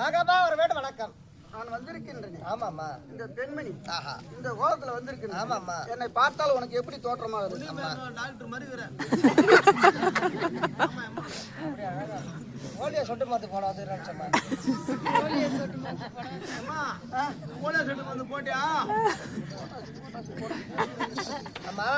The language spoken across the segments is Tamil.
நாகப்பா ஒரு வேடு வணக்கம். நான் வந்திருக்கின்றேன். ஆமாம்மா. இந்த பெண்மணி ஆஹா இந்த கோலத்துல வந்திருக்கிறேன். ஆமாம்மா. என்னை பார்த்தால் உனக்கு எப்படி தோற்றமாகுது? டாக்டர் மாதிரி இருக்கிறேன். ஓலியா சொட்டு மாத்து போனா அது நினைச்சம்மா. ஓலியா சொட்டு வந்து போட்டியா? அம்மா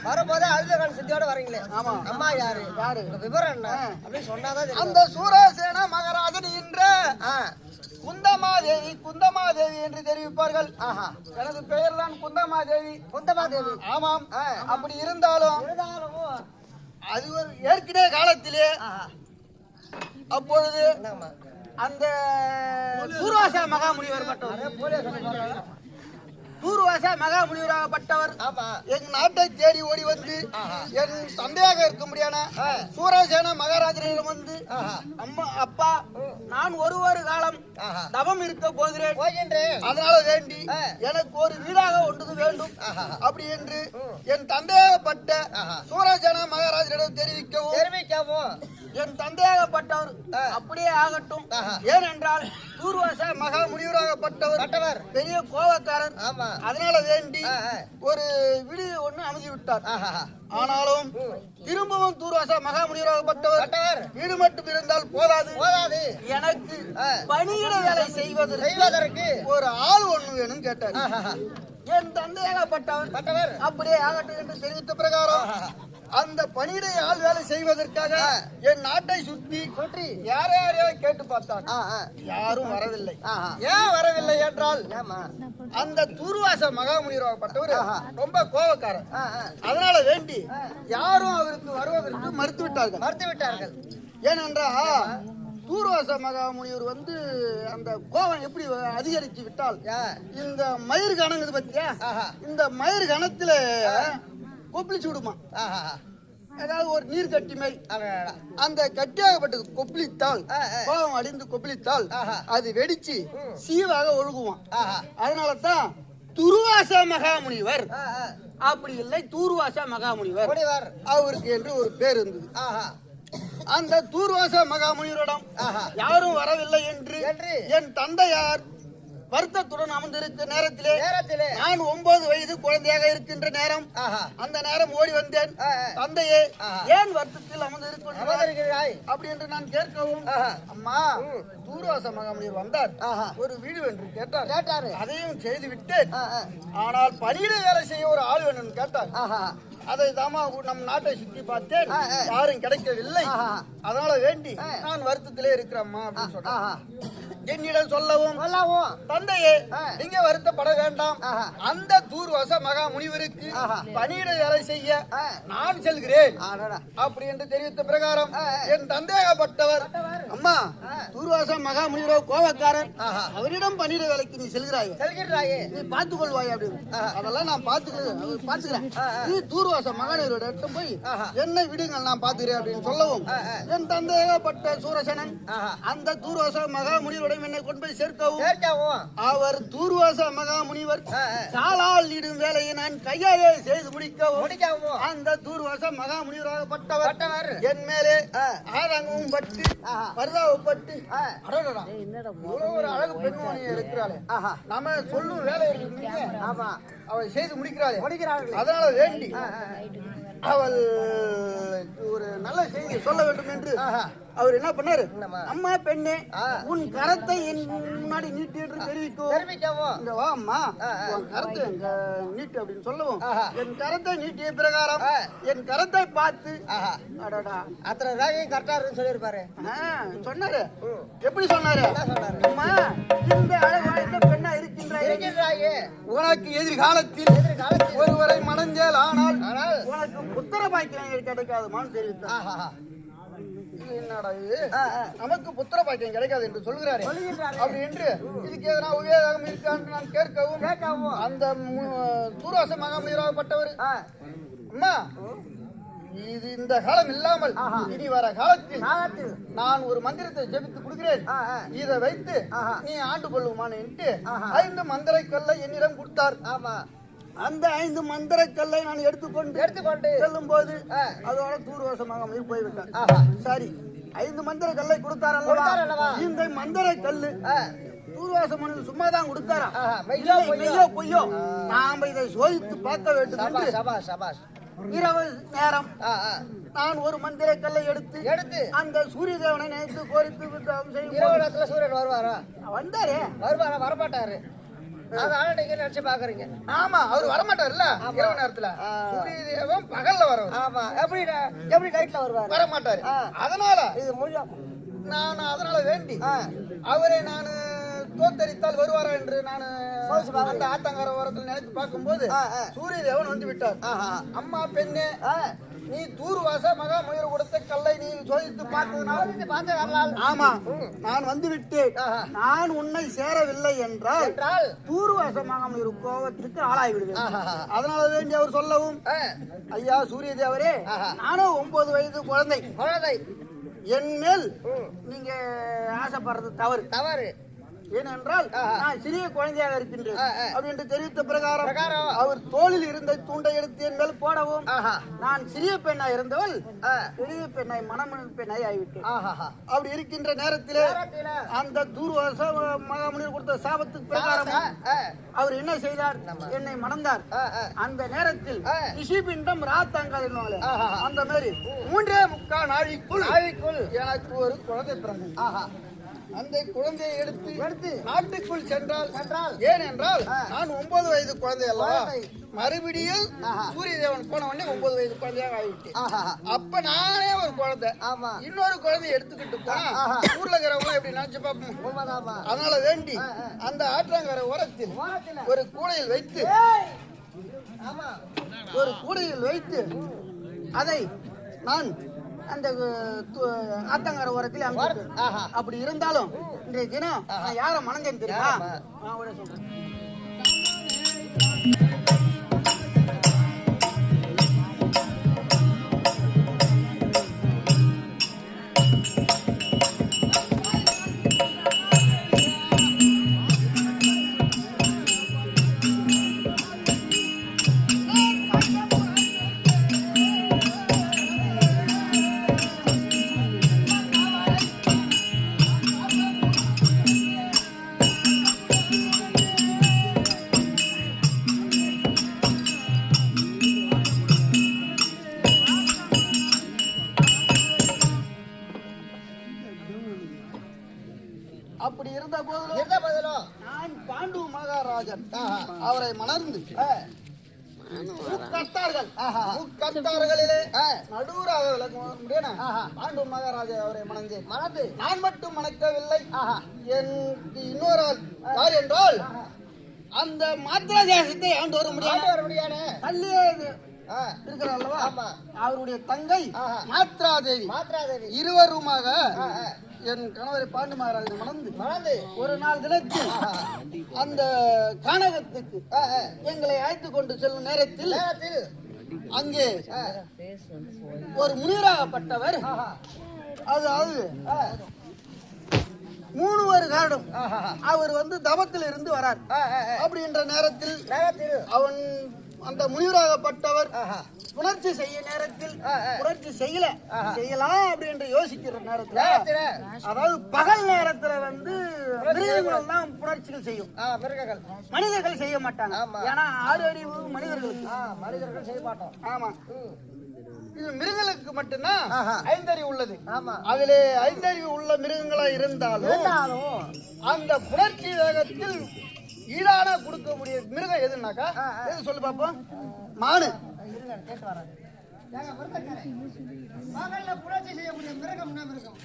வரும்போதே அழுதகான் சித்தியோட வரீங்களே. ஆமா. அம்மா யாரு யாரு விவரம் என்ன அப்படின்னு சொன்னாதான் தெரியும். அந்த சூரசேன மகாராஜன் என்ற குந்தமாதேவி குந்தமாதேவி என்று தெரிவிப்பார்கள். ஆஹா எனது பெயர் தான் குந்தமாதேவி. குந்தமாதேவி. ஆமாம். அப்படி இருந்தாலும் இருந்தாலும் அது ஒரு ஏற்கனவே காலத்திலே அப்பொழுது என்னம்மா அந்த தூர்வாச மகாமுனிவர் பட்டவர் போலியா சொட்டு தூர்வாச மகாமுனிவராகப்பட்டவர் ஆமா என் நாட்டை தேடி ஓடி வந்து என் தந்தையாக இருக்க முடியாத சூரசேன மகாராஜனிடம் வந்து அம்மா அப்பா நான் ஒரு காலம் தவம் இருக்க போகிறேன் போகின்றேன். அதனால வேண்டி எனக்கு ஒரு வீடாக ஒன்றது வேண்டும் அப்படி என்று என் தந்தையாகப்பட்ட சூரசேன மகாராஜனிடம் தெரிவிக்கவும் என் தந்தையாகப்பட்டவர் அப்படியே ஆகட்டும். ஏனென்றால் தூர்வாச மகா முனிவராகப்பட்டவர் பெரிய கோபக்காரர். அதனால வேண்டி ஒரு விடுதி ஒண்ணு அமைதி விட்டார். ஆனாலும் திரும்பவும் தூர்வாச மகா முனிவராகப்பட்டவர் வீடு மட்டும் இருந்தால் போதாது எனக்கு பணியிட வேலை செய்வதற்கு ஒரு ஆள் ஒண்ணு வேணும் கேட்டார். என் தந்தையாகப்பட்டவர் அப்படியே ஆகட்டும் என்று தெரிவித்த பிரகாரம் அந்த பணியிடை ஆள் வேலை செய்வதற்காக என் நாட்டை சுற்றி யாரையோ கேட்டு பார்த்தார். யாரும் வரவில்லை. ஏன் வரவில்லை என்றால் அந்த தூர்வாச மகாமுனிவராகப்பட்டவர் ரொம்ப கோபக்காரர். அதனால வேண்டி யாரும் அவருக்கு வருவதற்கு மறுத்து விட்டார்கள். ஏனென்றால் தூர்வாச மகாமுனிவர் வந்து அந்த கோபம் எப்படி அதிகரித்து விட்டால் இந்த மயிர் கணங்குது பத்தியா, இந்த மயிர் கணத்துல கொப்பளிச்சு விடுமா. அதாவது ஒரு நீர் கட்டி மேல் அந்த கட்டியாகப்பட்டது கொப்பளித்தால் கோபம் அடிந்து கொப்பளித்தால் அது வெடிச்சு சீவாக ஒழுகுவான். அதனால தான் துர்வாச மகாமுனிவர் அப்படி இல்லை தூர்வாச மகாமுனிவர் அவருக்கு என்று ஒரு பேர் இருந்தது. அந்த தூர்வாச மகாமுனிவரிடம் யாரும் வரவில்லை என்று என் தந்தையார் வருத்தத்துடன் அமர்ந்திருக்க நேரத்திலே நான் 9 வயது குழந்தையாக இருக்கின்ற நேரம் அந்த நேரம் ஓடி வந்தேன். தந்தையே ஏன் வருத்தத்தில் அமர்ந்திருக்கிறாய் அப்படி என்று நான் கேட்கவும் அம்மா தூர்வாச மகாமுனிவர் வந்தார், ஒரு வீடு என்று கேட்டார். அதையும் செய்து விட்டேன். ஆனால் பணியிட வேலை செய்ய ஒரு ஆள் வேணும் கேட்டார். அதை தாமா நம் நாட்டை சுற்றி பார்த்தேன், யாரும் கிடைக்கவில்லை. அதனால வேண்டி நான் வருத்தத்திலே இருக்கிறேம்மா அப்படின்னு சொன்னேன். என்னிடம் சொல்லவும் தந்தையே நீங்க வருத்தப்பட வேண்டாம், அந்த தூர்வாச மகா முனிவருக்கு பணியிட வேலை செய்ய நான் செல்கிறேன் அப்படி என்று தெரிவித்த பிரகாரம் என் தந்தையாகப்பட்டவர் அம்மா தூர்வாச மகா முனிவர் கோபக்காரர், அவரிடம் பணியிட வேலைக்கு நீ செல்கிறாயே நீ பார்த்துக் கொள்வாய் அப்படின்னு. அதெல்லாம் நான் பார்த்துக்கிறேன். நீ தூர்வாச மகாநீரோட இடத்துல போய் என்னை விடுங்கள் நான் பார்த்துக்கிறேன் அப்படின்னு சொல்லவும் என் தந்தையாகப்பட்ட சூரசேனன் அந்த தூர்வாச மகா முனிவருடைய என்னை கொண்டு போய் சேர்க்கவும் அவர் தூர்வாச மகா முனிவர் சாலால் இடும் வேலையை நான் கையாலே செய்து முடிக்கவும் அந்த தூர்வாச மகா முனிவராகப்பட்டவர் என் மேலே ஆதங்கமும் பட்டு பரிதாபப்பட்டு ஒரு அழகு பெண்மணி இருக்கிறாளே நம்ம சொல்லும் வேலை அவள் செய்து முடிக்கிறாளே. அதனால வேண்டி அவள் ஒரு நல்ல செய்தி சொல்ல வேண்டும் என்று அவர் என்ன பண்ணாரு, அம்மா பெண்ணே உன் கரத்தை என் முன்னாடி நீட்டு என்று தெரிவிக்கவும் இந்த வா அம்மா உன் கரத்தை எங்க நீட்டு அப்படின்னு சொல்லவும் என் கரத்தை நீட்டிய பிரகாரம் என் கரத்தை பார்த்து அத்தனை ராகையும் கரெக்டா சொல்லியிருப்பாரு. சொன்னாரு. எப்படி சொன்னாரு? அம்மா இந்த அழகான பெண்ணா இருக்கின்றாயே உனக்கு எதிர்காலத்தில் ஒருவரை மணஞ்சேல் ஆனால் உனக்கு புத்திர பாக்கியம் கிடைக்காதுமான்னு தெரிவித்தார். என்னடா நமக்கு புத்திர பாக்கியம் கிடைக்காது என்று சொல்கிறாரு அப்படி என்று இதுக்கு எதனா உபயோகம் இருக்கான்னு நான் கேட்கவும் அந்த தூர்வாச மகாமுனிவராகப்பட்டவர் அம்மா இது இந்த காலம் இல்லாமல் இனி வர காலத்தில் நான் ஒரு மந்திரத்தை ஜெபித்து கொடுக்கிறேன், இதை வைத்து நீ ஆண்டு கொள்ளுமான்னு 5 மந்திர கல்லை என்னிடம் கொடுத்தார். அந்த 5 மந்திர கல்லை நான் எடுத்துக்கொண்டு செல்லும் போது அதோட தூர்வாச மகாமுனிவர் போய்விட்டார். சரி 5 மந்திர கல்லை கொடுத்தாரல்லவா? கொடுத்தாரல்லவா? இந்த மந்திர கல்லு தூர்வாச மன்னன் சும்மா தான் கொடுத்தாரா? மெய்யோ பொய்யோ? நாம இதை சோதித்து பார்க்க வேண்டும் என்று சபாஷ் சபாஷ். இரவு நேரம் நான் ஒரு மந்திர கல்லை எடுத்து அந்த சூரிய தேவனை நினைத்து கோரித்து இரவு நேரத்துல சூரியன் வருவாரா? வந்தாரே. வருவாரா? வரமாட்டாரு. அதனால நீங்க நினைச்சு பாக்குறீங்க. ஆமா, அவர் வரமாட்டாருல்ல இரவு நேரத்துல. சூரிய தேவன் பகல்ல வரவர். ஆமா. எப்படி நைட்ல வருவாரு? வரமாட்டாரு. அதனால இது முடியும். நான் அதனால வேண்டி அவரை நான் தோத்தரித்தால் வருவாரா என்று நான் அந்த ஆத்தங்கர ஓரத்தில் நினைத்து பார்க்கும்போது சூரிய தேவன் வந்து விட்டார். அம்மா பெண்ணே, நீ தூர்வாச மகா முயல் கொடுத்த கல்லை நீ சோதித்து பார்த்ததுனால் ஆமா நான் வந்து விட்டேன். நான் உன்னை சேரவில்லை என்றால் தூர்வாச மகா முயல் கோபத்துக்கு ஆளாகி விடுவேன். அதனால வேண்டி அவர் சொல்லவும், ஐயா சூரிய தேவரே, நானும் 9 வயது குழந்தை. என் மேல் நீங்க ஆசைப்படுறது தவறு. ஏனென்றால் நான் சிறிய குழந்தையாக இருக்கின்றேன் அப்படின்னு தெரிவித்த பிரகாரம் அவர் தோளில் இருந்த தூண்டை எடுத்து என் மேல் போடவும், நான் சிறிய பெண்ணாய் இருந்தவள் பெரிய பெண்ணாய் மனமன் பெண்ணாய் ஆகிவிட்டேன். அப்படி இருக்கின்ற நேரத்திலே அந்த தூர்வாச மகாமுனிவர் கொடுத்த சாபத்துக்கு பிரகாரம் அவர் என்ன செய்தார்? என்னை மணந்தார். அந்த நேரத்தில் ரிஷிபிண்டம் ராத்தாங்கால் என்னவாங்க அந்த மாதிரி 3.25 நாழிக்குள் எனக்கு ஒரு குழந்தை பிறந்தது. அந்த குழந்தையை எடுத்து நாட்டுக்குள் சென்றால் ஏனென்றால் நான் 9 வயது குழந்தை அல்லவா? மறுபடியும் சூரிய தேவன் போன உடனே 9 வயது குழந்தையாக ஆகிவிட்டேன். அப்ப நானே ஒரு குழந்தை, இன்னொரு குழந்தைய எடுத்துக்கிட்டு போனா ஊர்ல இருக்கிறவங்க எப்படி நினைச்சு பார்ப்போம். அதனால வேண்டி அந்த ஆற்றங்கரை ஓரத்தில் ஒரு கூடையில் வைத்து அதை நான் அந்த ஆத்தங்கர ஓரத்தில் அப்படி இருந்தாலும் இன்றைய தினம் நான் யாரை மணந்தேன்னு தெரியுமா? அப்படி இருந்த போதிலும் நான் பாண்டு மகாராஜன் அவரை மணர்ந்து முக்கத்தார்களிலே நடுவராக விளக்க முடியும். பாண்டு மகாராஜா அவரை மணந்து நான் மட்டும் மணக்கவில்லை. இன்னொரு ஆள் யார் என்றால் அந்த மாத்திரா தேசத்தை ஆண்டு வர முடியாது தள்ளியே இருக்கிறார் அல்லவா? அவருடைய தங்கை மாத்ரா தேவி இருவருமாக என் கணவரை பாண்டு மகாராஜனை மணந்து ஒரு நாள் தினத்தில் அந்த கானகத்துக்கு எங்களை அழைத்து கொண்டு செல்லும் நேரத்தில் அங்கே ஒரு முனிவராகப்பட்டவர், அதாவது 3 வருடம் அவர் தவத்தில் இருந்து வரார். அப்படின்ற நேரத்தில் அவன் அந்த முனிவராகப்பட்டவர் புணர்ச்சி செய்ய நேரத்தில் புணர்ச்சி செய்யலாம் அப்படின்னு யோசிக்கிற நேரத்துல, அதாவது பகல் நேரத்துல மிருகங்கள் தான் புணர்ச்சிகள் செய்யும், மனிதர்கள் செய்ய மாட்டாங்க. ஏன்னா 6 அறிவு மனிதர்கள் செய்ய மாட்டோம். ஆமா, இது மிருகங்களுக்கு மட்டும்தான் 5 அறிவு உள்ளது. அதிலே 5 அறிவு உள்ள மிருகங்களா இருந்தாலும் அந்த புணர்ச்சி வேகத்தில் ஈடான கொடுக்கக்கூடிய மிருகம் எதுனாக்கா எது சொல்லு பாப்போம்? மானு. புணர்ச்சி செய்யக்கூடிய மிருகம் என்ன மிருகம்?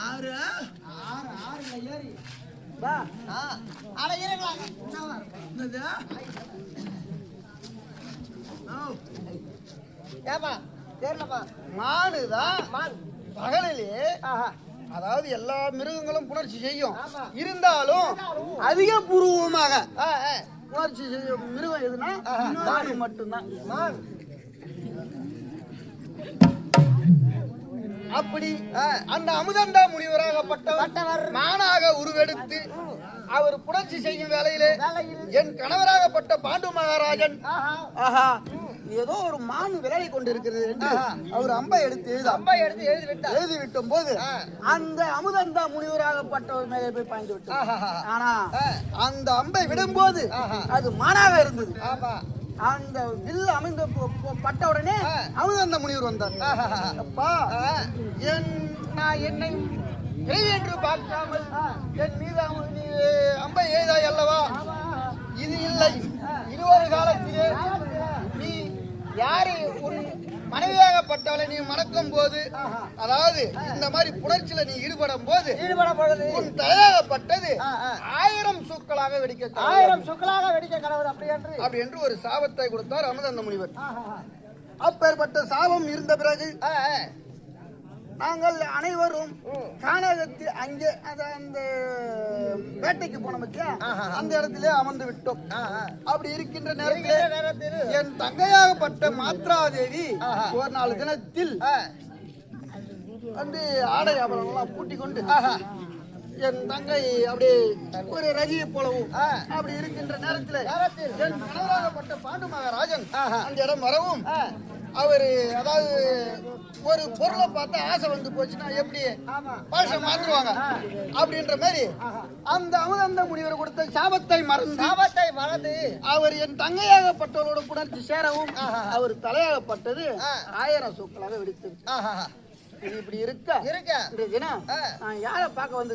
6 ஏறி மானுதான் பகலிலே, அதாவது எல்லா மிருகங்களும் புணர்ச்சி செய்யும். இருந்தாலும் அதிகபூர்வமாக புணர்ச்சி செய்யும் மிருகம் எதுனா மான் மட்டும்தான். அப்படி அந்த அமுதண்டா முனிவராகப்பட்டவர் மானாக உருவெடுத்து அவர் புணர்ச்சி செய்யும் வேலையிலே என் கணவராகப்பட்ட பாண்டு மகாராஜன், அங்கே ஏதோ ஒரு மான் விளையாடி கொண்டிருக்கிறது என்று அவர் அம்பை எடுத்து எழுதி விட்டும் போது அந்த அமுதந்தா முனிவராகப்பட்டவர் மேலே போய் பாய்ந்து விட்டார். ஆனா அந்த அம்பை விடும்போது அது மானாக இருந்தது. அந்த வில் அமைந்த பட்ட உடனே அமுதந்த முனிவர் வந்தார். அப்பா நான் என்னை என்று பார்க்காமல் என் மீது அம்பை எய்தாய் அல்லவா? இது இல்லை, இது ஒரு காலத்திலே நீ யாரை உன் மனைவியாகப்பட்டவளை நீ மணக்கும் போது, அதாவது இந்த மாதிரி புணர்ச்சியில நீ ஈடுபடும் போது உன் தலையாகப்பட்டது 1000 சூக்களாக வெடிக்க கடவுள் அப்படி என்று ஒரு சாபத்தை கொடுத்தார் அமுதந்த முனிவர். அப்பேற்பட்ட சாபம் இருந்த பிறகு நாங்கள் அனைவரும் கானகத்தில் அங்கே அந்த வேட்டைக்கு போன பத்தியா அந்த இடத்திலே அமர்ந்து விட்டோம். அப்படி இருக்கின்ற நேரத்தில் என் தங்கையாகப்பட்ட மாத்ராதேவி ஒரு நாள் தினத்தில் வந்து ஆடை ஆபரணம் பூட்டி கொண்டு என் தங்கை அப்படியே ஒரு ரதியை போலவும் அப்படி இருக்கின்ற நேரத்தில் என் கணவராகப்பட்ட பாண்டு மகாராஜன் அந்த இடம் வரவும் அவரு அதாவது ஒரு பொருளை பார்த்தா ஆசை வந்து போச்சுன்னா எப்படி பாஷை மாத்துருவாங்க அப்படின்ற மாதிரி அந்த அமுதந்த முனிவர் கொடுத்த சாபத்தை மறந்து அவர் என் தங்கையாகப்பட்டவரோட புணர்ச்சி சேரவும் அவர் தலையாகப்பட்டது 1000 சூக்களாக வெடித்தது. இது இப்படி இருக்க நான் யாரை பார்க்க வந்து